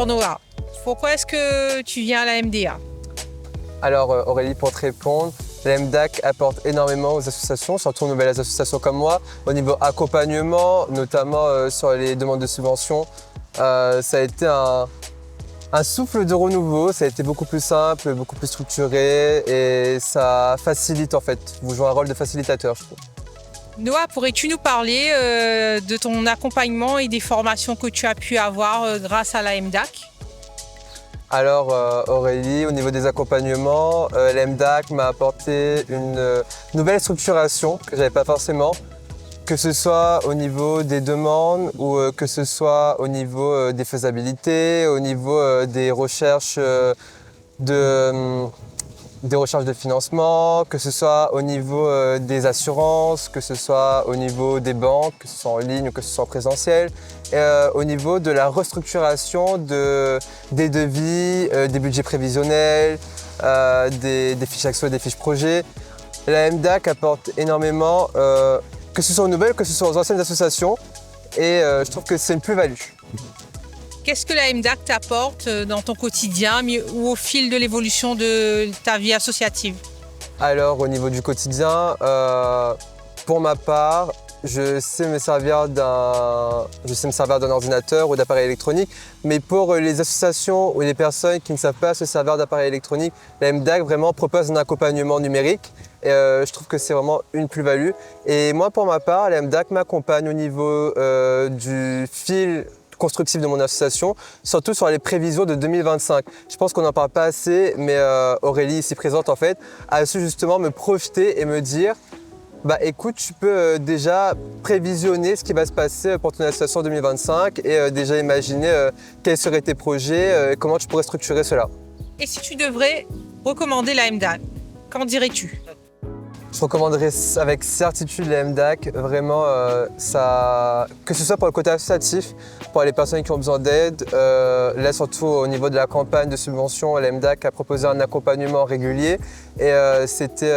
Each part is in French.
Alors Noah, pourquoi est-ce que tu viens à la MDA? Alors Aurélie, pour te répondre, la MDAC apporte énormément aux associations, surtout aux nouvelles associations comme moi, au niveau accompagnement, notamment sur les demandes de subventions. Ça a été un souffle de renouveau, ça a été beaucoup plus simple, beaucoup plus structuré et ça facilite en fait. Vous jouez un rôle de facilitateur, je trouve. Noah, pourrais-tu nous parler de ton accompagnement et des formations que tu as pu avoir grâce à la MDAC? Alors Aurélie, au niveau des accompagnements, la MDAC m'a apporté une nouvelle structuration que je n'avais pas forcément, que ce soit au niveau des demandes ou que ce soit au niveau des faisabilités, au niveau des recherches des recherches de financement, que ce soit au niveau des assurances, que ce soit au niveau des banques, que ce soit en ligne ou que ce soit en présentiel, et au niveau de la restructuration des devis, des budgets prévisionnels, des fiches actions et des fiches projets. La MDAC apporte énormément, que ce soit aux nouvelles, que ce soit aux anciennes associations, et je trouve que c'est une plus-value. Qu'est-ce que la MDAC t'apporte dans ton quotidien ou au fil de l'évolution de ta vie associative? Alors au niveau du quotidien, pour ma part, je sais me servir d'un ordinateur ou d'appareil électronique, mais pour les associations ou les personnes qui ne savent pas se servir d'appareil électronique, la MDAC vraiment propose un accompagnement numérique et je trouve que c'est vraiment une plus-value. Et moi pour ma part, la MDAC m'accompagne au niveau du fil constructif de mon association, surtout sur les prévisions de 2025. Je pense qu'on n'en parle pas assez, mais Aurélie, ici présente en fait, a su justement me projeter et me dire bah écoute, tu peux déjà prévisionner ce qui va se passer pour ton association 2025 et déjà imaginer quels seraient tes projets, comment tu pourrais structurer cela. Et si tu devrais recommander la MDAC, qu'en dirais-tu? Je recommanderais avec certitude la MDAC, vraiment, que ce soit pour le côté associatif, pour les personnes qui ont besoin d'aide. Là, surtout au niveau de la campagne de subvention, la MDAC a proposé un accompagnement régulier et c'était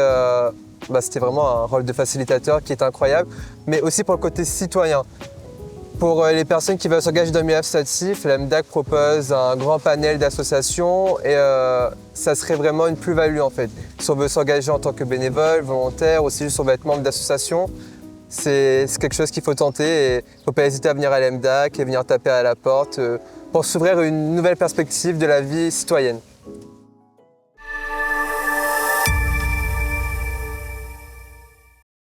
vraiment un rôle de facilitateur qui est incroyable, mais aussi pour le côté citoyen. Pour les personnes qui veulent s'engager dans le milieu associatif, la MDAC propose un grand panel d'associations et ça serait vraiment une plus-value en fait. Si on veut s'engager en tant que bénévole, volontaire, aussi juste on veut être membre d'association, c'est quelque chose qu'il faut tenter et il ne faut pas hésiter à venir à la MDAC et venir taper à la porte pour s'ouvrir une nouvelle perspective de la vie citoyenne.